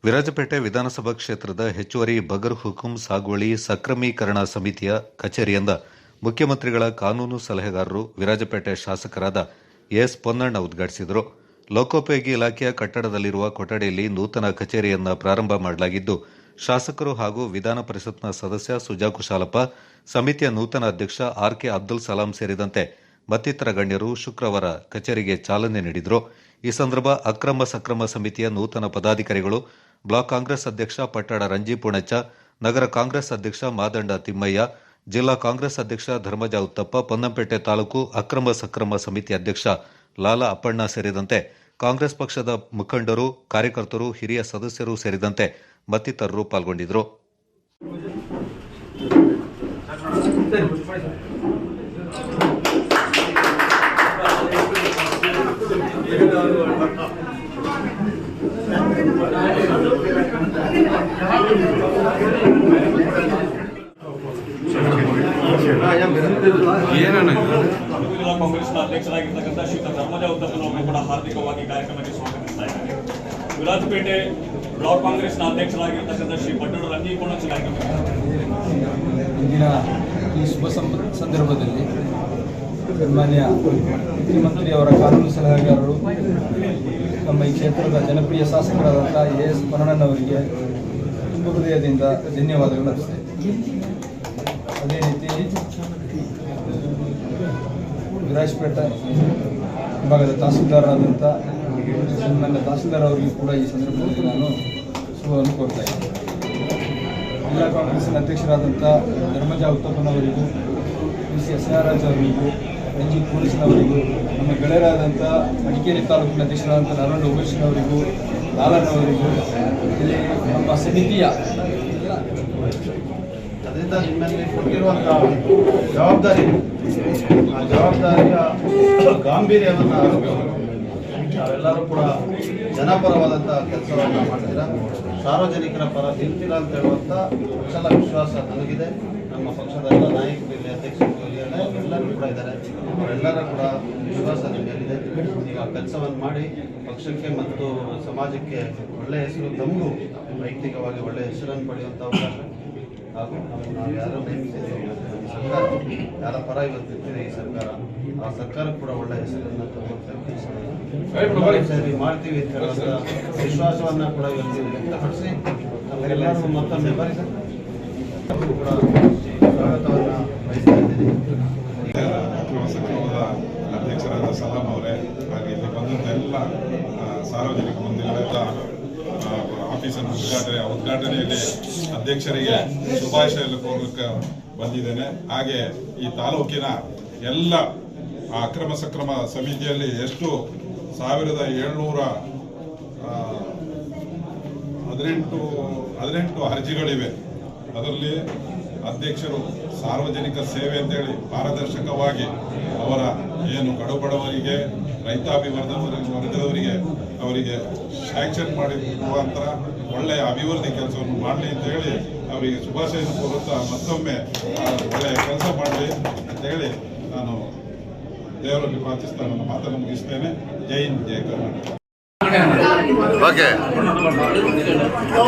ವಿರಾಜಪೇಟೆ ವಿಧಾನಸಭಾ ಕ್ಷೇತ್ರದ ಹೆಚ್ಚುವರಿ ಬಗರ್ ಹುಕುಂ ಸಾಗುವಳಿ ಸಕ್ರಮೀಕರಣ ಸಮಿತಿಯ ಕಚೇರಿಯಿಂದ ಮುಖ್ಯಮಂತ್ರಿಗಳ ಕಾನೂನು ಸಲಹೆಗಾರರು ವಿರಾಜಪೇಟೆ ಶಾಸಕರಾದ ಎಸ್ ಪೊನ್ನಣ್ಣ ಉದ್ಘಾಟಿಸಿದರು. ಲೋಕೋಪಯೋಗಿ ಇಲಾಖೆಯ ಕಟ್ಟಡದಲ್ಲಿರುವ ಕೊಠಡಿಯಲ್ಲಿ ನೂತನ ಕಚೇರಿಯನ್ನು ಪ್ರಾರಂಭ ಮಾಡಲಾಗಿದ್ದು, ಶಾಸಕರು ಹಾಗೂ ವಿಧಾನ ಪರಿಷತ್ನ ಸದಸ್ಯ ಸುಜಾ ಕುಶಾಲಪ್ಪ, ಸಮಿತಿಯ ನೂತನ ಅಧ್ಯಕ್ಷ ಆರ್ಕೆ ಅಬ್ದುಲ್ ಸಲಾಂ ಸೇರಿದಂತೆ ಮತ್ತಿತರ ಗಣ್ಯರು ಶುಕ್ರವಾರ ಕಚೇರಿಗೆ ಚಾಲನೆ ನೀಡಿದರು. ಈ ಸಂದರ್ಭ ಅಕ್ರಮ ಸಕ್ರಮ ಸಮಿತಿಯ ನೂತನ ಪದಾಧಿಕಾರಿಗಳು ಬ್ಲಾಕ್ ಕಾಂಗ್ರೆಸ್ ಅಧ್ಯಕ್ಷ ಪಟ್ಟಾಡ ರಂಜಿ ಪೂಣಚ್ಚ, ನಗರ ಕಾಂಗ್ರೆಸ್ ಅಧ್ಯಕ್ಷ ಮಾದಂಡ ತಿಮ್ಮಯ್ಯ, ಜಿಲ್ಲಾ ಕಾಂಗ್ರೆಸ್ ಅಧ್ಯಕ್ಷ ಧರ್ಮಜ ಉತ್ತಪ್ಪ, ಪೊನ್ನಂಪೇಟೆ ತಾಲೂಕು ಅಕ್ರಮ ಸಕ್ರಮ ಸಮಿತಿ ಅಧ್ಯಕ್ಷ ಲಾಲಾ ಅಪ್ಪಣ್ಣ ಸೇರಿದಂತೆ ಕಾಂಗ್ರೆಸ್ ಪಕ್ಷದ ಮುಖಂಡರು, ಕಾರ್ಯಕರ್ತರು, ಹಿರಿಯ ಸದಸ್ಯರು ಸೇರಿದಂತೆ ಮತ್ತಿತರರು ಪಾಲ್ಗೊಂಡಿದ್ದರು. ಕಾಂಗ್ರೆಸ್ನ ಅಧ್ಯಕ್ಷರಾಗಿರ್ತಕ್ಕಂಥ ಶ್ರೀಯುತ ಧರ್ಮಜ ಉತ್ತಪ್ಪನವರು ಕೂಡ ಹಾರ್ದಿಕವಾಗಿ ಕಾರ್ಯಕ್ರಮಕ್ಕೆ ಸ್ವಾಗತಿಸ್ತಾ ಇದ್ದಾರೆ. ವಿರಾಜಪೇಟೆ ಬ್ಲಾಕ್ ಕಾಂಗ್ರೆಸ್ನ ಅಧ್ಯಕ್ಷರಾಗಿರ್ತಕ್ಕಂಥ ಶ್ರೀ ಪಟ್ಟಣ ರಂಜಿ ಪೂಣಚ್ಚ ಇಂದಿನ ಈ ಶುಭ ಸಂದರ್ಭದಲ್ಲಿ ಮಾನ್ಯ ಮುಖ್ಯಮಂತ್ರಿಯವರ ಕಾನೂನು ಸಲಹೆಗಾರರು ನಮ್ಮ ಈ ಕ್ಷೇತ್ರದ ಜನಪ್ರಿಯ ಶಾಸಕರಾದಂಥ ಎಸ್ ಪೊನ್ನಣ್ಣನವರಿಗೆ ತುಂಬ ಹೃದಯದಿಂದ ಧನ್ಯವಾದಗಳು ಅನಿಸ್ತೇನೆ. ಅದೇ ರೀತಿ ವಿರಾಜಪೇಟೆ ವಿಭಾಗದ ತಹಸೀಲ್ದಾರರಾದಂಥ ನನ್ನ ತಹಸೀಲ್ದಾರ್ ಅವರಿಗೂ ಕೂಡ ಈ ಸಂದರ್ಭದಲ್ಲಿ ನಾನು ಶುಭವನ್ನು ಕೋರ್ತಾ ಇದ್ದೇನೆ. ಜಿಲ್ಲಾ ಕಾಂಗ್ರೆಸ್ಸಿನ ಅಧ್ಯಕ್ಷರಾದಂಥ ಧರ್ಮಜ ಉತ್ತಪ್ಪನವರಿಗೂ, ಎಸ್ ನಾರಾಜ್ ಅವರಿಗೂ, ರಂಜಿ ಪೂಣಚ್ಚನವರಿಗೂ, ನಮ್ಮ ಗೆಳೆಯರಾದಂಥ ಮಡಿಕೇರಿ ತಾಲೂಕಿನ ಅಧ್ಯಕ್ಷರಾದಂಥ ನಾರಾಯಣ ಉಮೇಶ್ನವರಿಗೂ, ಲಾಲನವರಿಗೂ, ಇಲ್ಲಿ ನಮ್ಮ ಸಮಿತಿಯ ಅದರಿಂದ ನಿಮ್ಮಲ್ಲಿ ಕೊಟ್ಟಿರುವಂಥ ಜವಾಬ್ದಾರಿ, ಆ ಜವಾಬ್ದಾರಿಯ ಗಾಂಭೀರ್ಯವನ್ನು ನಾವೆಲ್ಲರೂ ಕೂಡ ಜನಪರವಾದಂಥ ಕೆಲಸವನ್ನು ಮಾಡ್ತೀರಾ, ಸಾರ್ವಜನಿಕರ ಪರ ನಿಲ್ತೀರಾ ಅಂತ ಹೇಳುವಂಥ ಅಚಲ ವಿಶ್ವಾಸ ನನಗಿದೆ. ನಮ್ಮ ಪಕ್ಷದ ಎಲ್ಲ ನಾಯಕರು ಇಲ್ಲಿ, ಅಧ್ಯಕ್ಷರು ಇಲ್ಲಿ ಎಲ್ಲರೂ ಕೂಡ ಇದ್ದಾರೆ. ಅವರೆಲ್ಲರ ಕೂಡ ವಿಶ್ವಾಸ ನಿಮ್ಮ ಮೇಲಿದೆ. ಈಗ ಕೆಲಸವನ್ನು ಮಾಡಿ ಪಕ್ಷಕ್ಕೆ ಮತ್ತು ಸಮಾಜಕ್ಕೆ ಒಳ್ಳೆಯ ಹೆಸರು, ತಮಗೂ ವೈಯಕ್ತಿಕವಾಗಿ ಒಳ್ಳೆಯ ಹೆಸರನ್ನು ಪಡೆಯುವಂಥ ಅವಕಾಶ ಹಾಗೂ ನಾವು ಯಾರು ನೇಮಿಸಿದ್ದೀವಿ, ಸರ್ಕಾರ ಯಾರ ಪರ ಇವತ್ತು ಇರ್ತೀರಿ ಈ ಸರ್ಕಾರ, ಆ ಸರ್ಕಾರಕ್ಕೆ ಕೂಡ ಒಳ್ಳೆಯ ಹೆಸರನ್ನು ತರುವಂಥ ಸರಿ ಮಾಡ್ತೀವಿ ಅಂತ ಹೇಳುವಂಥ ವಿಶ್ವಾಸವನ್ನು ಕೂಡ ಇವತ್ತು ವ್ಯಕ್ತಪಡಿಸಿ ನಮಗೆಲ್ಲರೂ ಮತ್ತೊಮ್ಮೆ ಕೂಡ ಸ್ವಾಗತವನ್ನು ಬಯಸ್ತಾ ಇದ್ದೀನಿ. ಅಧ್ಯಕ್ಷರಾದ ಸಲಾಂ ಅವರೇ, ಹಾಗೆ ಇಲ್ಲಿ ಬಂದಂಥ ಎಲ್ಲ ಸಾರ್ವಜನಿಕ ಮಂದಿರಗಳ ಆಫೀಸನ್ನು ಉದ್ಘಾಟನೆಯಲ್ಲಿ ಅಧ್ಯಕ್ಷರಿಗೆ ಶುಭಾಶಯ ಕೋರಕ್ಕೆ ಬಂದಿದ್ದೇನೆ. ಹಾಗೆ ಈ ತಾಲೂಕಿನ ಎಲ್ಲ ಅಕ್ರಮ ಸಕ್ರಮ ಸಮಿತಿಯಲ್ಲಿ ಎಷ್ಟು 1718 ಅರ್ಜಿಗಳಿವೆ. ಅದರಲ್ಲಿ ಅಧ್ಯಕ್ಷರು ಸಾರ್ವಜನಿಕ ಸೇವೆ ಅಂತೇಳಿ ಪಾರದರ್ಶಕವಾಗಿ ಅವರ ಏನು ಕಡುಬಡವರಿಗೆ, ರೈತಾಪಿ ವರ್ಗದವರಿಗೆ ಅವರಿಗೆ ಸ್ಯಾಂಕ್ಷನ್ ಮಾಡಿ ಮುಖಾಂತರ ಒಳ್ಳೆಯ ಅಭಿವೃದ್ಧಿ ಕೆಲಸವನ್ನು ಮಾಡಲಿ ಅಂತೇಳಿ ಅವರಿಗೆ ಶುಭಾಶಯ ಕೋರುತ್ತಾ ಮತ್ತೊಮ್ಮೆ ಒಳ್ಳೆಯ ಕೆಲಸ ಮಾಡಲಿ ಅಂತೇಳಿ ನಾನು ದೇವರಲ್ಲಿ ಪ್ರಾರ್ಥಿಸ್ತಾ ನನ್ನ ಮಾತನ್ನು ಮುಗಿಸ್ತೇನೆ. ಜೈ ಹಿಂದ್, ಜೈ ಕರ್ನಾಟಕ. Okay.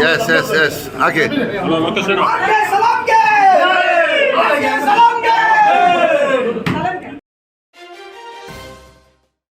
Yes. Okay.